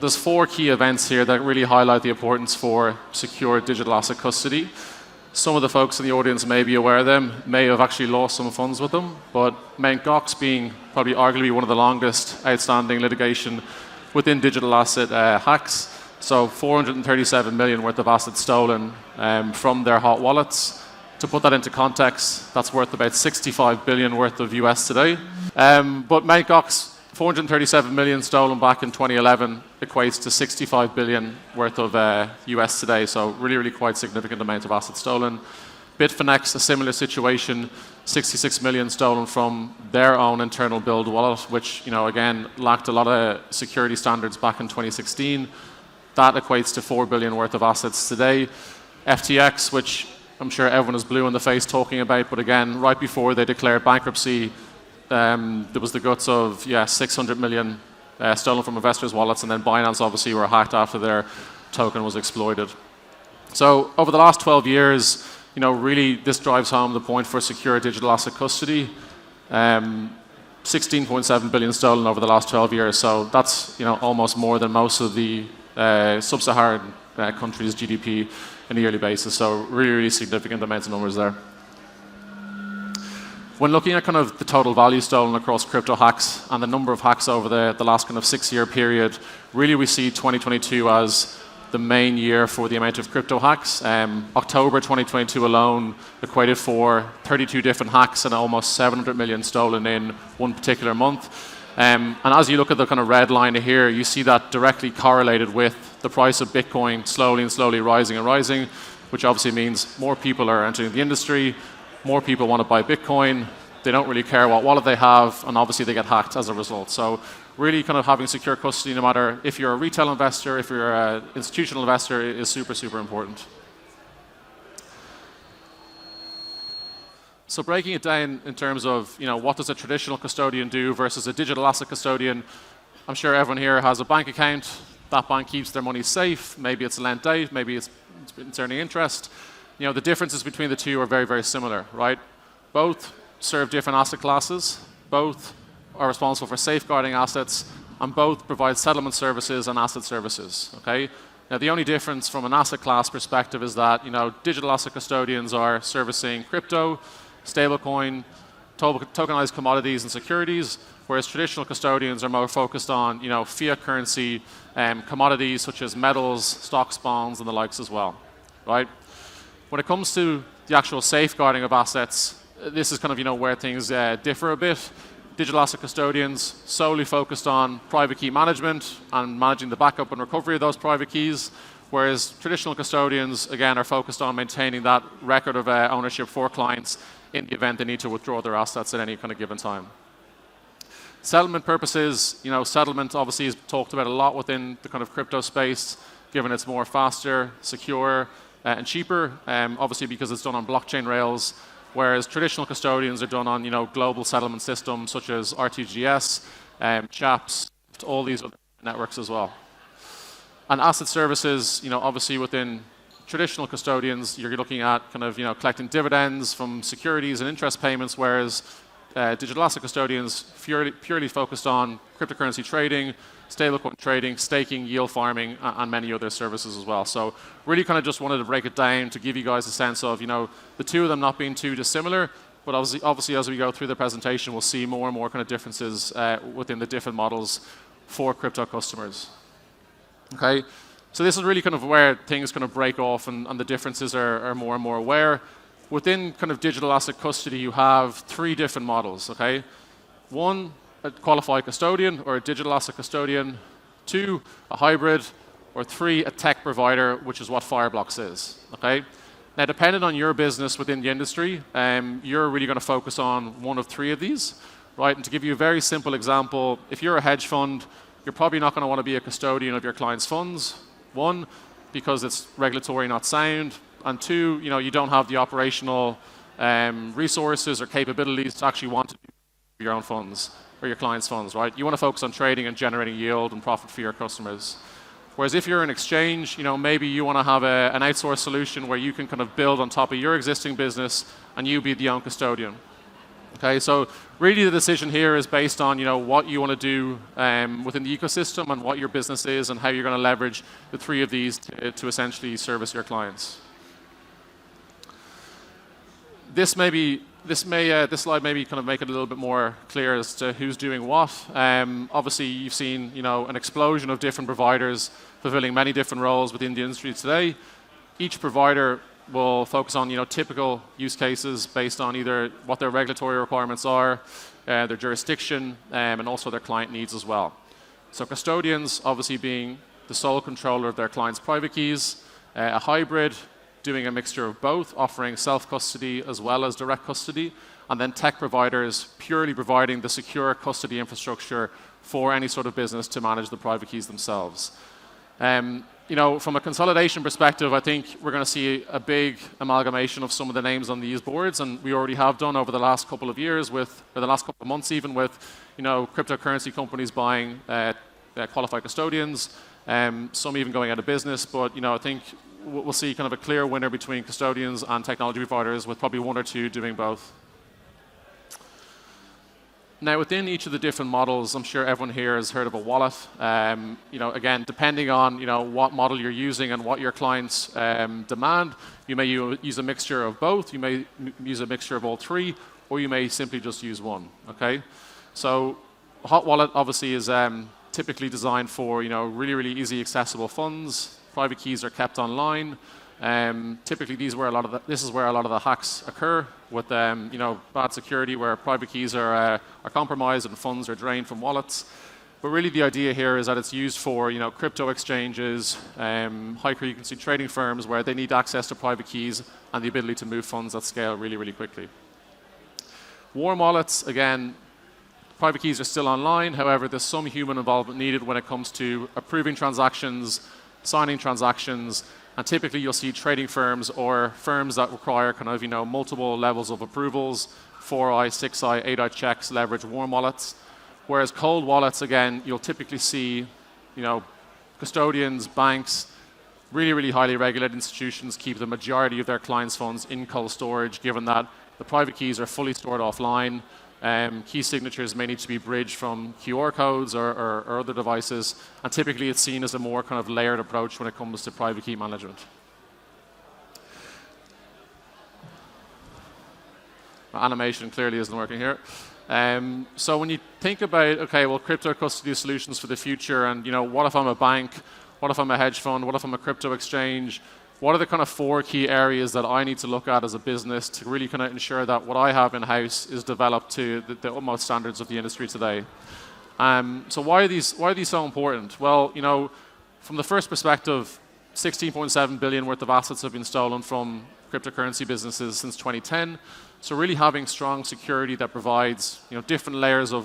there's 4 key events here that really highlight the importance for secure digital asset custody. Some of the folks in the audience may be aware of them, may have actually lost some funds with them, but Mt. Gox being probably arguably one of the longest outstanding litigation within digital asset hacks. So 437 million worth of assets stolen from their hot wallets. To put that into context, that's worth about 65 billion worth of US today. But Mt. Gox, 437 million stolen back in 2011 equates to 65 billion worth of US today. So really, really quite significant amount of assets stolen. Bitfinex, a similar situation, 66 million stolen from their own internal build wallet, which, again, lacked a lot of security standards back in 2016. That equates to 4 billion worth of assets today. FTX, which I'm sure everyone is blue in the face talking about, but again, right before they declared bankruptcy, there was the guts of 600 million stolen from investors' wallets, and then Binance obviously were hacked after their token was exploited. So over the last 12 years, really this drives home the point for secure digital asset custody. 16.7 billion stolen over the last 12 years, so that's almost more than most of the sub-Saharan countries' GDP on a yearly basis. So really, really significant amounts of numbers there. When looking at kind of the total value stolen across crypto hacks and the number of hacks over the last kind of 6-year period, really we see 2022 as the main year for the amount of crypto hacks. October 2022 alone equated for 32 different hacks and almost 700 million stolen in one particular month. And as you look at the kind of red line here, you see that directly correlated with the price of Bitcoin slowly and slowly rising and rising, which obviously means more people are entering the industry, more people want to buy Bitcoin, they don't really care what wallet they have, and obviously they get hacked as a result. So really kind of having secure custody, no matter if you're a retail investor, if you're an institutional investor, is super, super important. So breaking it down in terms of what does a traditional custodian do versus a digital asset custodian, I'm sure everyone here has a bank account. That bank keeps their money safe. Maybe it's lent out, maybe it's earning interest. The differences between the two are very, very similar, right? Both serve different asset classes, both are responsible for safeguarding assets, and both provide settlement services and asset services, okay? Now, the only difference from an asset class perspective is that, digital asset custodians are servicing crypto, stablecoin, tokenized commodities and securities, whereas traditional custodians are more focused on, fiat currency, commodities such as metals, stocks, bonds, and the likes as well, right? When it comes to the actual safeguarding of assets, this is kind of, where things differ a bit. Digital asset custodians solely focused on private key management and managing the backup and recovery of those private keys, whereas traditional custodians, again, are focused on maintaining that record of ownership for clients in the event they need to withdraw their assets at any kind of given time. Settlement purposes, settlement obviously is talked about a lot within the kind of crypto space, given it's more faster, secure, and cheaper, obviously because it's done on blockchain rails, whereas traditional custodians are done on global settlement systems such as RTGS, CHAPS, all these other networks as well. And asset services, obviously within traditional custodians, you're looking at kind of collecting dividends from securities and interest payments, whereas digital asset custodians purely focused on cryptocurrency trading, stablecoin trading, staking, yield farming, and many other services as well. So really kind of just wanted to break it down to give you guys a sense of, the two of them not being too dissimilar, but obviously as we go through the presentation, we'll see more and more kind of differences within the different models for crypto customers. Okay, so this is really kind of where things kind of break off and the differences are more and more aware. Within kind of digital asset custody, you have 3 different models, okay? 1, a qualified custodian or a digital asset custodian. 2, a hybrid. Or 3, a tech provider, which is what Fireblocks is, okay? Now, depending on your business within the industry, you're really going to focus on one of 3 of these, right? And to give you a very simple example, if you're a hedge fund, you're probably not going to want to be a custodian of your client's funds. 1, because it's regulatory not sound. And 2, you don't have the operational resources or capabilities to actually want to do your own funds or your clients' funds, right? You want to focus on trading and generating yield and profit for your customers. Whereas if you're an exchange, maybe you want to have an outsourced solution where you can kind of build on top of your existing business and you be the own custodian. Okay, so really the decision here is based on what you want to do within the ecosystem and what your business is and how you're going to leverage the three of these to essentially service your clients. This slide maybe kind of make it a little bit more clear as to who's doing what. Obviously, you've seen an explosion of different providers fulfilling many different roles within the industry today. Each provider will focus on typical use cases based on either what their regulatory requirements are, their jurisdiction, and also their client needs as well. So custodians obviously being the sole controller of their clients' private keys, a hybrid doing a mixture of both, offering self-custody as well as direct custody, and then tech providers purely providing the secure custody infrastructure for any sort of business to manage the private keys themselves. From a consolidation perspective, I think we're going to see a big amalgamation of some of the names on these boards, and we already have done over the last couple of years or the last couple of months even with, cryptocurrency companies buying qualified custodians, some even going out of business. But, I think we'll see kind of a clear winner between custodians and technology providers with probably one or two doing both. Now, within each of the different models, I'm sure everyone here has heard of a wallet. Again, depending on what model you're using and what your clients demand, you may use a mixture of both. You may use a mixture of all three, or you may simply just use one. Okay, so a hot wallet obviously is typically designed for really, really easy accessible funds. Private keys are kept online. Typically, this is where a lot of the hacks occur with bad security, where private keys are compromised and funds are drained from wallets. But really, the idea here is that it's used for crypto exchanges, high-frequency trading firms where they need access to private keys and the ability to move funds at scale really, really quickly. Warm wallets, again, private keys are still online. However, there's some human involvement needed when it comes to approving transactions, signing transactions. And typically, you'll see trading firms or firms that require kind of multiple levels of approvals, 4i, 6i, 8i checks, leverage warm wallets. Whereas cold wallets, again, you'll typically see custodians, banks, really, really highly regulated institutions keep the majority of their clients' funds in cold storage, given that the private keys are fully stored offline. Key signatures may need to be bridged from QR codes or other devices, and typically it's seen as a more kind of layered approach when it comes to private key management. My animation clearly isn't working here. So when you think about, okay, well, crypto custody solutions for the future, and what if I'm a bank, what if I'm a hedge fund, what if I'm a crypto exchange? What are the kind of 4 key areas that I need to look at as a business to really kind of ensure that what I have in-house is developed to the utmost standards of the industry today? So why are these so important? Well, from the first perspective, 16.7 billion worth of assets have been stolen from cryptocurrency businesses since 2010. So really having strong security that provides different layers of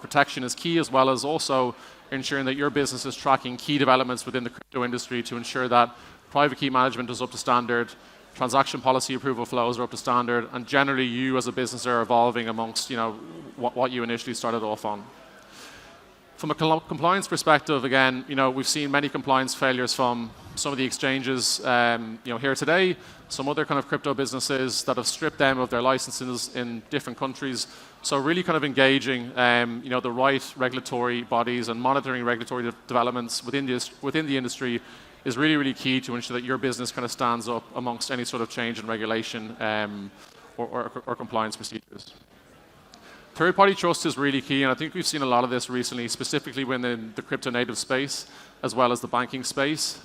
protection is key, as well as also ensuring that your business is tracking key developments within the crypto industry to ensure that private key management is up to standard, transaction policy approval flows are up to standard, and generally you as a business are evolving amongst what you initially started off on. From a compliance perspective, again, we've seen many compliance failures from some of the exchanges here today, some other kind of crypto businesses that have stripped them of their licenses in different countries. So really kind of engaging the right regulatory bodies and monitoring regulatory developments within the industry is really, really key to ensure that your business kind of stands up amongst any sort of change in regulation or compliance procedures. Third-party trust is really key, and I think we've seen a lot of this recently, specifically within the crypto-native space, as well as the banking space.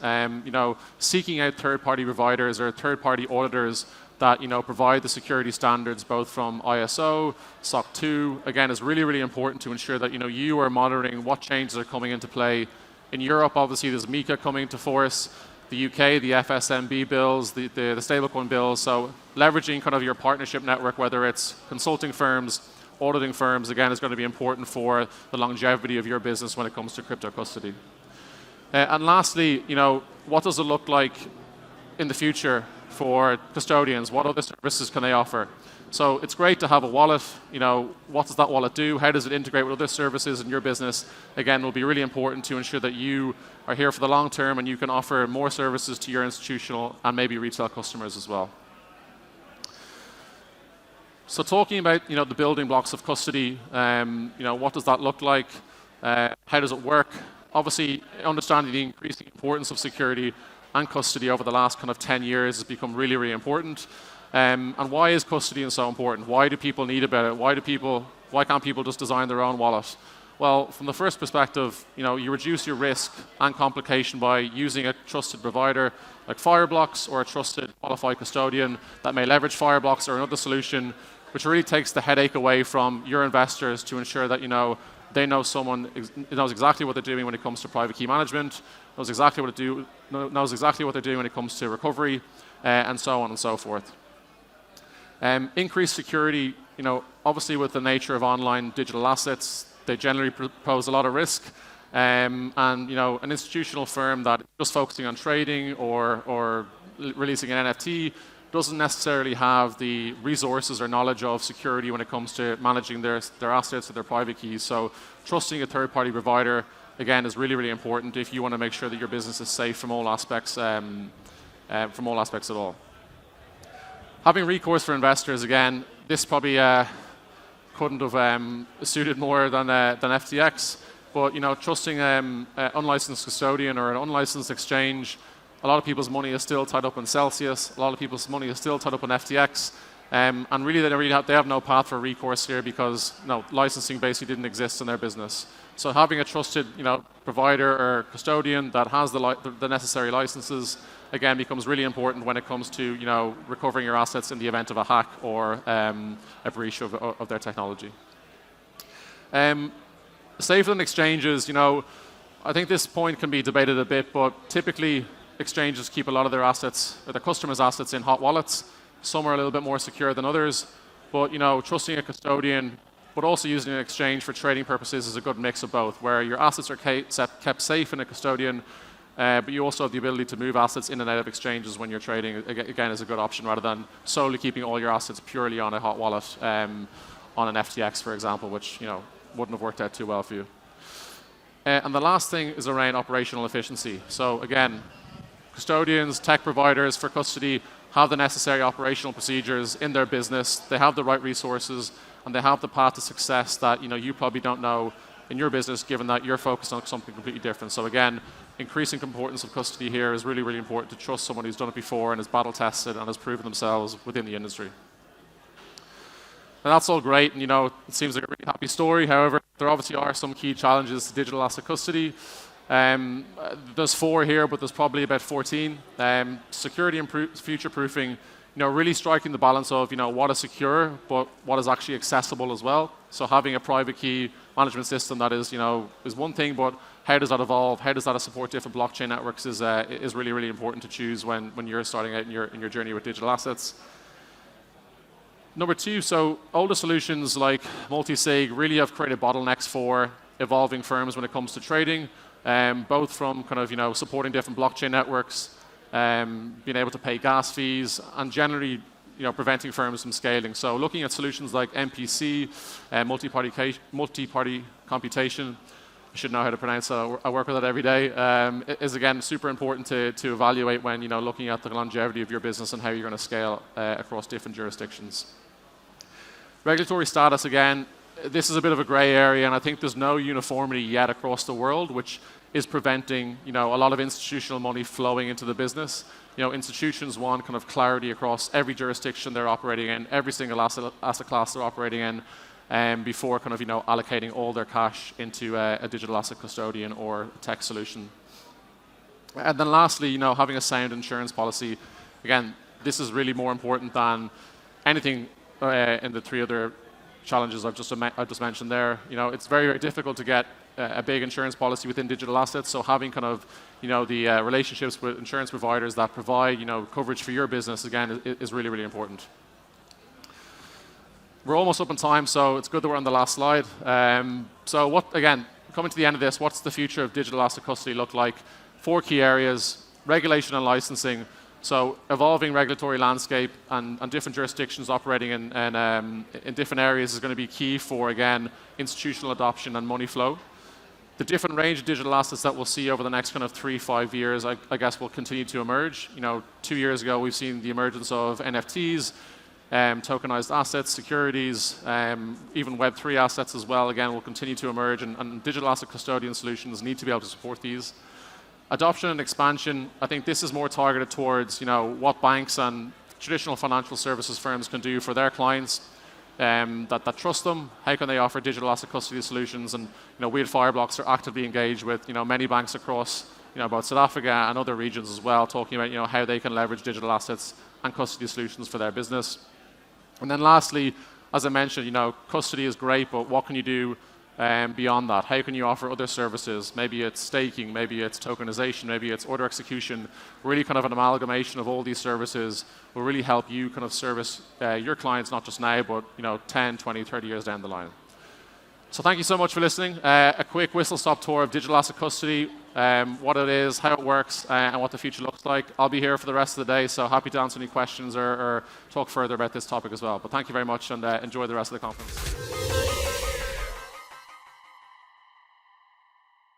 Seeking out third-party providers or third-party auditors that provide the security standards, both from ISO, SOC 2, again, is really, really important to ensure that you are monitoring what changes are coming into play. In Europe, obviously, there's MiCA coming to force. The UK, the FSMB bills, the stablecoin bills. So leveraging kind of your partnership network, whether it's consulting firms, auditing firms, again, is going to be important for the longevity of your business when it comes to crypto custody. And lastly, what does it look like in the future for custodians? What other services can they offer? So it's great to have a wallet. What does that wallet do? How does it integrate with other services in your business? Again, will be really important to ensure that you are here for the long term and you can offer more services to your institutional and maybe retail customers as well. So talking about the building blocks of custody, what does that look like? How does it work? Obviously, understanding the increasing importance of security and custody over the last kind of 10 years has become really, really important. And why is custody so important? Why do people need about it? Why can't people just design their own wallet? Well, from the first perspective, you reduce your risk and complication by using a trusted provider like Fireblocks or a trusted qualified custodian that may leverage Fireblocks or another solution, which really takes the headache away from your investors to ensure that they know someone knows exactly what they're doing when it comes to private key management, knows exactly what they're doing when it comes to recovery, and so on and so forth. Increased security, obviously with the nature of online digital assets, they generally pose a lot of risk. And an institutional firm that is just focusing on trading or releasing an NFT doesn't necessarily have the resources or knowledge of security when it comes to managing their assets or their private keys. So trusting a third-party provider, again, is really, really important if you want to make sure that your business is safe from all aspects at all. Having recourse for investors, again, this probably couldn't have suited more than FTX. But trusting an unlicensed custodian or an unlicensed exchange, a lot of people's money is still tied up in Celsius. A lot of people's money is still tied up in FTX. And really, they have no path for recourse here because licensing basically didn't exist in their business. So having a trusted provider or custodian that has the necessary licenses, again, becomes really important when it comes to recovering your assets in the event of a hack or a breach of their technology. Safer than exchanges, I think this point can be debated a bit, but typically exchanges keep a lot of their assets, or their customers' assets, in hot wallets. Some are a little bit more secure than others, but trusting a custodian, but also using an exchange for trading purposes is a good mix of both, where your assets are kept safe in a custodian, but you also have the ability to move assets in and out of exchanges when you're trading. Again, is a good option rather than solely keeping all your assets purely on a hot wallet on an FTX, for example, which wouldn't have worked out too well for you. And the last thing is around operational efficiency. So again, custodians, tech providers for custody have the necessary operational procedures in their business. They have the right resources, and they have the path to success that you probably don't know in your business, given that you're focused on something completely different. So again, increasing importance of custody here is really, really important to trust someone who's done it before and is battle tested and has proven themselves within the industry. And that's all great, and it seems like a really happy story. However, there obviously are some key challenges to digital asset custody. There's 4 here, but there's probably about 14. Security and future-proofing, really striking the balance of what is secure, but what is actually accessible as well. So having a private key management system that is one thing, but how does that evolve? How does that support different blockchain networks is really, really important to choose when you're starting out in your journey with digital assets. Number 2, so older solutions like multi-sig really have created bottlenecks for evolving firms when it comes to trading, both from kind of supporting different blockchain networks, being able to pay gas fees, and generally preventing firms from scaling. So looking at solutions like MPC, multi-party computation, I should know how to pronounce that. I work with it every day. Is again super important to evaluate when looking at the longevity of your business and how you're going to scale across different jurisdictions. Regulatory status, again, this is a bit of a gray area, and I think there's no uniformity yet across the world, which is preventing a lot of institutional money flowing into the business. Institutions want kind of clarity across every jurisdiction they're operating in, every single asset class they're operating in, before kind of allocating all their cash into a digital asset custodian or tech solution. And then lastly, having a sound insurance policy. Again, this is really more important than anything in the 3 other challenges I've just mentioned there. It's very, very difficult to get a big insurance policy within digital assets. So having kind of the relationships with insurance providers that provide coverage for your business, again, is really, really important. We're almost up on time, so it's good that we're on the last slide. So again, coming to the end of this, what's the future of digital asset custody look like? 4 key areas: regulation and licensing. So evolving regulatory landscape and different jurisdictions operating in different areas is going to be key for, again, institutional adoption and money flow. The different range of digital assets that we'll see over the next kind of 3-5 years, I guess, will continue to emerge. 2 years ago, we've seen the emergence of NFTs. tokenized assets, securities, even Web3 assets as well, again, will continue to emerge, and digital asset custodian solutions need to be able to support these. Adoption and expansion, I think this is more targeted towards what banks and traditional financial services firms can do for their clients that trust them. How can they offer digital asset custody solutions? And we at Fireblocks are actively engaged with many banks across both South Africa and other regions as well, talking about how they can leverage digital assets and custody solutions for their business. And then lastly, as I mentioned, custody is great, but what can you do beyond that? How can you offer other services? Maybe it's staking, maybe it's tokenization, maybe it's order execution. Really kind of an amalgamation of all these services will really help you kind of service your clients, not just now, but 10, 20, 30 years down the line. So thank you so much for listening. A quick whistle-stop tour of digital asset custody, what it is, how it works, and what the future looks like. I'll be here for the rest of the day, so happy to answer any questions or talk further about this topic as well. But thank you very much, and enjoy the rest of the conference.